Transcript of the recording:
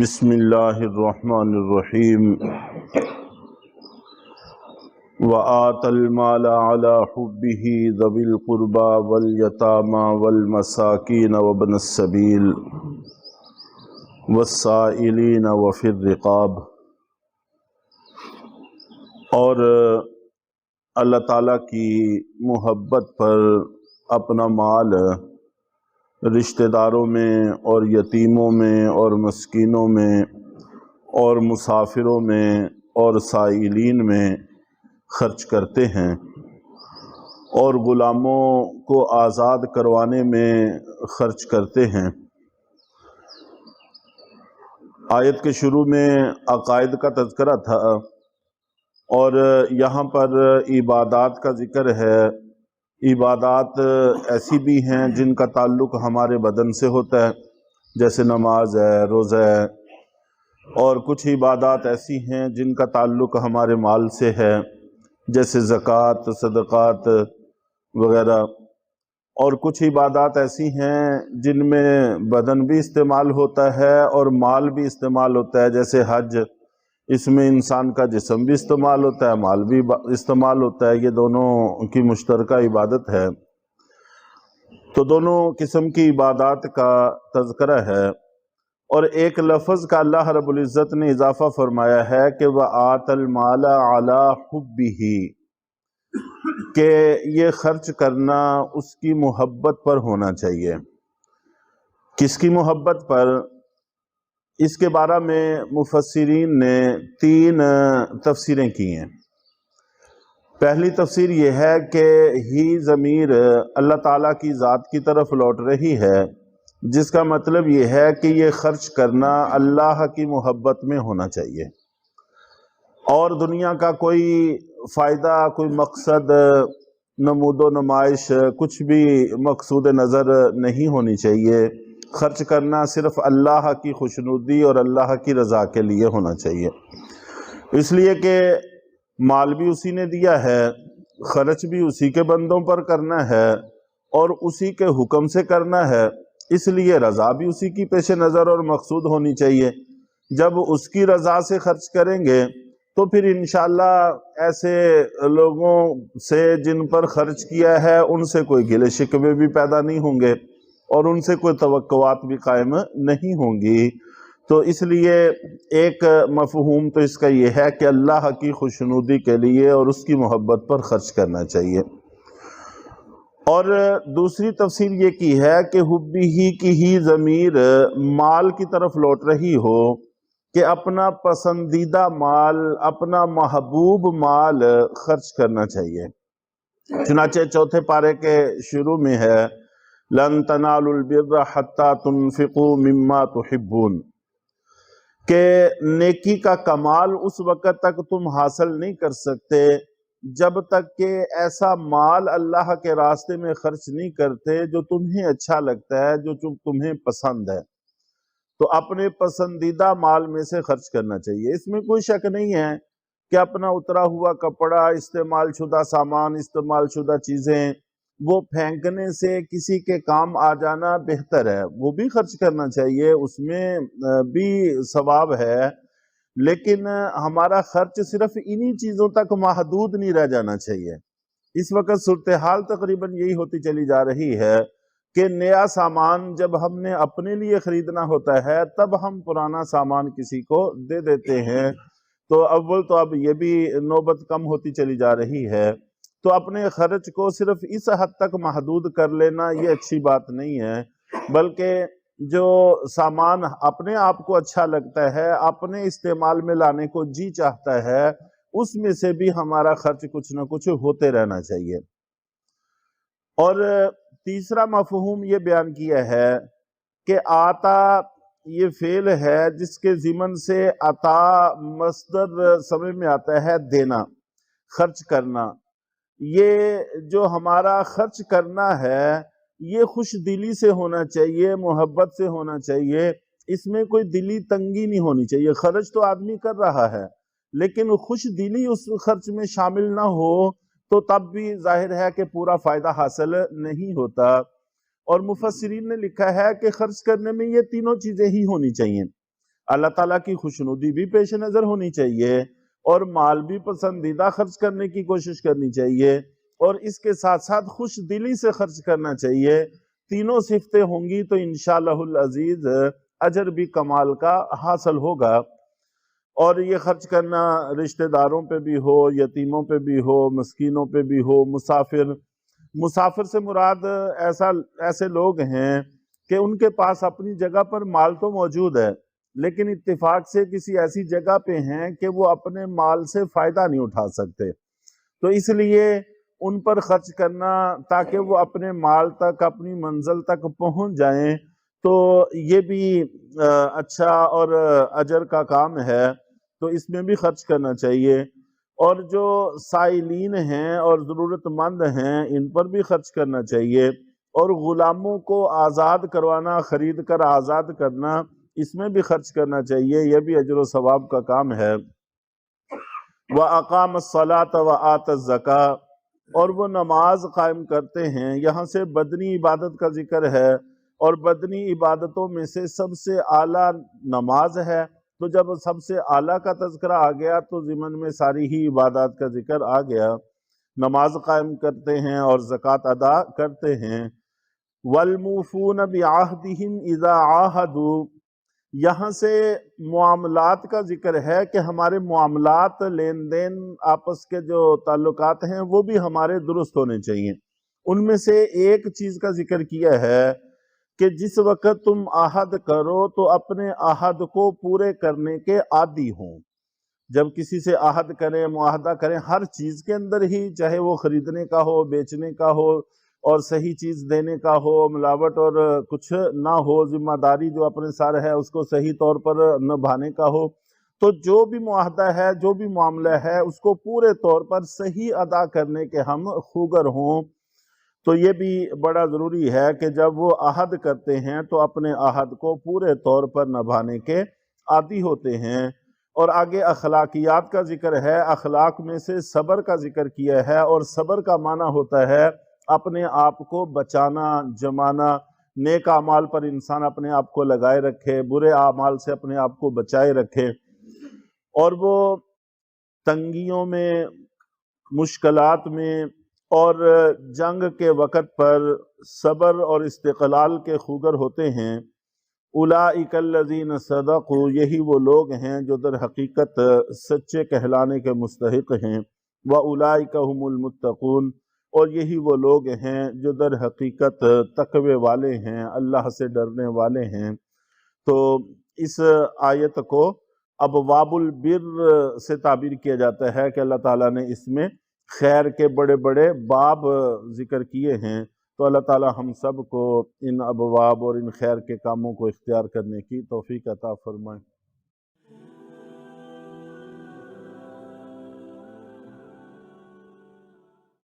بسم اللہ الرحمن الرحیم وآت المال على حبه ذوی القربى والیتامى والمساکین وابن السبیل والسائلین وفی الرقاب۔ اور اللہ تعالیٰ کی محبت پر اپنا مال رشتہ داروں میں اور یتیموں میں اور مسکینوں میں اور مسافروں میں اور سائلین میں خرچ کرتے ہیں، اور غلاموں کو آزاد کروانے میں خرچ کرتے ہیں۔ آیت کے شروع میں عقائد کا تذکرہ تھا، اور یہاں پر عبادات کا ذکر ہے۔ عبادات ایسی بھی ہیں جن کا تعلق ہمارے بدن سے ہوتا ہے، جیسے نماز ہے، روزہ ہے، اور کچھ عبادات ایسی ہیں جن کا تعلق ہمارے مال سے ہے، جیسے زکوٰۃ، صدقات وغیرہ، اور کچھ عبادات ایسی ہیں جن میں بدن بھی استعمال ہوتا ہے اور مال بھی استعمال ہوتا ہے، جیسے حج۔ اس میں انسان کا جسم بھی استعمال ہوتا ہے، مال بھی استعمال ہوتا ہے، یہ دونوں کی مشترکہ عبادت ہے۔ تو دونوں قسم کی عبادات کا تذکرہ ہے، اور ایک لفظ کا اللہ رب العزت نے اضافہ فرمایا ہے کہ وَآتَ الْمَالَ عَلَىٰ حُبِّهِ، کہ یہ خرچ کرنا اس کی محبت پر ہونا چاہیے۔ کس کی محبت پر؟ اس کے بارے میں مفسرین نے 3 تفسیریں کی ہیں۔ پہلی تفسیر یہ ہے کہ ہی ضمیر اللہ تعالیٰ کی ذات کی طرف لوٹ رہی ہے، جس کا مطلب یہ ہے کہ یہ خرچ کرنا اللہ کی محبت میں ہونا چاہیے، اور دنیا کا کوئی فائدہ، کوئی مقصد، نمود و نمائش، کچھ بھی مقصود نظر نہیں ہونی چاہیے۔ خرچ کرنا صرف اللہ کی خوشنودی اور اللہ کی رضا کے لیے ہونا چاہیے، اس لیے کہ مال بھی اسی نے دیا ہے، خرچ بھی اسی کے بندوں پر کرنا ہے اور اسی کے حکم سے کرنا ہے، اس لیے رضا بھی اسی کی پیش نظر اور مقصود ہونی چاہیے۔ جب اس کی رضا سے خرچ کریں گے تو پھر انشاءاللہ ایسے لوگوں سے جن پر خرچ کیا ہے ان سے کوئی گلے شکوے بھی پیدا نہیں ہوں گے، اور ان سے کوئی توقعات بھی قائم نہیں ہوں گی۔ تو اس لیے ایک مفہوم تو اس کا یہ ہے کہ اللہ کی خوشنودی کے لیے اور اس کی محبت پر خرچ کرنا چاہیے۔ اور دوسری تفسیر یہ کی ہے کہ حبہ کی ہی ضمیر مال کی طرف لوٹ رہی ہو، کہ اپنا پسندیدہ مال، اپنا محبوب مال خرچ کرنا چاہیے۔ چنانچہ 4 پارے کے شروع میں ہے لَن تَنَالُوا الْبِرَّ حَتَّى تُنْفِقُوا مِمَّا تُحِبُّونَ، کہ نیکی کا کمال اس وقت تک تم حاصل نہیں کر سکتے جب تک کہ ایسا مال اللہ کے راستے میں خرچ نہیں کرتے جو تمہیں اچھا لگتا ہے، جو تمہیں پسند ہے۔ تو اپنے پسندیدہ مال میں سے خرچ کرنا چاہیے۔ اس میں کوئی شک نہیں ہے کہ اپنا اترا ہوا کپڑا، استعمال شدہ سامان، استعمال شدہ چیزیں، وہ پھینکنے سے کسی کے کام آ جانا بہتر ہے، وہ بھی خرچ کرنا چاہیے، اس میں بھی ثواب ہے، لیکن ہمارا خرچ صرف انہی چیزوں تک محدود نہیں رہ جانا چاہیے۔ اس وقت صورتحال تقریباً یہی ہوتی چلی جا رہی ہے کہ نیا سامان جب ہم نے اپنے لیے خریدنا ہوتا ہے تب ہم پرانا سامان کسی کو دے دیتے ہیں۔ تو اب یہ بھی نوبت کم ہوتی چلی جا رہی ہے۔ تو اپنے خرچ کو صرف اس حد تک محدود کر لینا یہ اچھی بات نہیں ہے، بلکہ جو سامان اپنے آپ کو اچھا لگتا ہے، اپنے استعمال میں لانے کو جی چاہتا ہے، اس میں سے بھی ہمارا خرچ کچھ نہ کچھ ہوتے رہنا چاہیے۔ اور تیسرا مفہوم یہ بیان کیا ہے کہ آتا یہ فعل ہے جس کے ضمن سے عطا مصدر سمجھ میں آتا ہے دینا، خرچ کرنا۔ یہ جو ہمارا خرچ کرنا ہے یہ خوش دلی سے ہونا چاہیے، محبت سے ہونا چاہیے، اس میں کوئی دلی تنگی نہیں ہونی چاہیے۔ خرچ تو آدمی کر رہا ہے لیکن خوش دلی اس خرچ میں شامل نہ ہو تو تب بھی ظاہر ہے کہ پورا فائدہ حاصل نہیں ہوتا۔ اور مفسرین نے لکھا ہے کہ خرچ کرنے میں یہ تینوں چیزیں ہی ہونی چاہیے۔ اللہ تعالیٰ کی خوشنودی بھی پیش نظر ہونی چاہیے، اور مال بھی پسندیدہ خرچ کرنے کی کوشش کرنی چاہیے، اور اس کے ساتھ ساتھ خوش دلی سے خرچ کرنا چاہیے۔ تینوں صفتیں ہوں گی تو انشاءاللہ العزیز اجر بھی کمال کا حاصل ہوگا۔ اور یہ خرچ کرنا رشتہ داروں پہ بھی ہو، یتیموں پہ بھی ہو، مسکینوں پہ بھی ہو، مسافر سے مراد ایسے لوگ ہیں کہ ان کے پاس اپنی جگہ پر مال تو موجود ہے، لیکن اتفاق سے کسی ایسی جگہ پہ ہیں کہ وہ اپنے مال سے فائدہ نہیں اٹھا سکتے، تو اس لیے ان پر خرچ کرنا تاکہ وہ اپنے مال تک، اپنی منزل تک پہنچ جائیں، تو یہ بھی اچھا اور اجر کا کام ہے، تو اس میں بھی خرچ کرنا چاہیے۔ اور جو سائلین ہیں اور ضرورت مند ہیں ان پر بھی خرچ کرنا چاہیے، اور غلاموں کو آزاد کروانا، خرید کر آزاد کرنا، اس میں بھی خرچ کرنا چاہیے، یہ بھی اجر و ثواب کا کام ہے۔ وَأَقَامَ الصَّلَاةَ وَآتَى الزَّكَاةَ، اور وہ نماز قائم کرتے ہیں۔ یہاں سے بدنی عبادت کا ذکر ہے، اور بدنی عبادتوں میں سے سب سے اعلیٰ نماز ہے، تو جب سب سے اعلیٰ کا تذکرہ آ گیا تو ضمن میں ساری ہی عبادات کا ذکر آ گیا۔ نماز قائم کرتے ہیں اور زکوٰۃ ادا کرتے ہیں۔ وَالْمُوفُونَ بِعَهْدِهِمْ إِذَا عَاهَدُوا، یہاں سے معاملات کا ذکر ہے کہ ہمارے معاملات، لین دین، آپس کے جو تعلقات ہیں وہ بھی ہمارے درست ہونے چاہیے۔ ان میں سے ایک چیز کا ذکر کیا ہے کہ جس وقت تم عہد کرو تو اپنے عہد کو پورے کرنے کے عادی ہوں۔ جب کسی سے عہد کریں، معاہدہ کریں، ہر چیز کے اندر ہی، چاہے وہ خریدنے کا ہو، بیچنے کا ہو، اور صحیح چیز دینے کا ہو، ملاوٹ اور کچھ نہ ہو، ذمہ داری جو اپنے سر ہے اس کو صحیح طور پر نبھانے کا ہو، تو جو بھی معاہدہ ہے، جو بھی معاملہ ہے، اس کو پورے طور پر صحیح ادا کرنے کے ہم خوگر ہوں۔ تو یہ بھی بڑا ضروری ہے کہ جب وہ عہد کرتے ہیں تو اپنے عہد کو پورے طور پر نبھانے کے عادی ہوتے ہیں۔ اور آگے اخلاقیات کا ذکر ہے، اخلاق میں سے صبر کا ذکر کیا ہے، اور صبر کا معنی ہوتا ہے اپنے آپ کو بچانا، جمانا، نیک اعمال پر انسان اپنے آپ کو لگائے رکھے، برے اعمال سے اپنے آپ کو بچائے رکھے، اور وہ تنگیوں میں، مشکلات میں اور جنگ کے وقت پر صبر اور استقلال کے خوگر ہوتے ہیں۔ اولئک الذین صدقوا، یہی وہ لوگ ہیں جو در حقیقت سچے کہلانے کے مستحق ہیں۔ واولئک هم المتقون، اور یہی وہ لوگ ہیں جو در حقیقت تقوی والے ہیں، اللہ سے ڈرنے والے ہیں۔ تو اس آیت کو ابواب البر سے تعبیر کیا جاتا ہے کہ اللہ تعالیٰ نے اس میں خیر کے بڑے بڑے باب ذکر کیے ہیں، تو اللہ تعالیٰ ہم سب کو ان ابواب اور ان خیر کے کاموں کو اختیار کرنے کی توفیق عطا فرمائے۔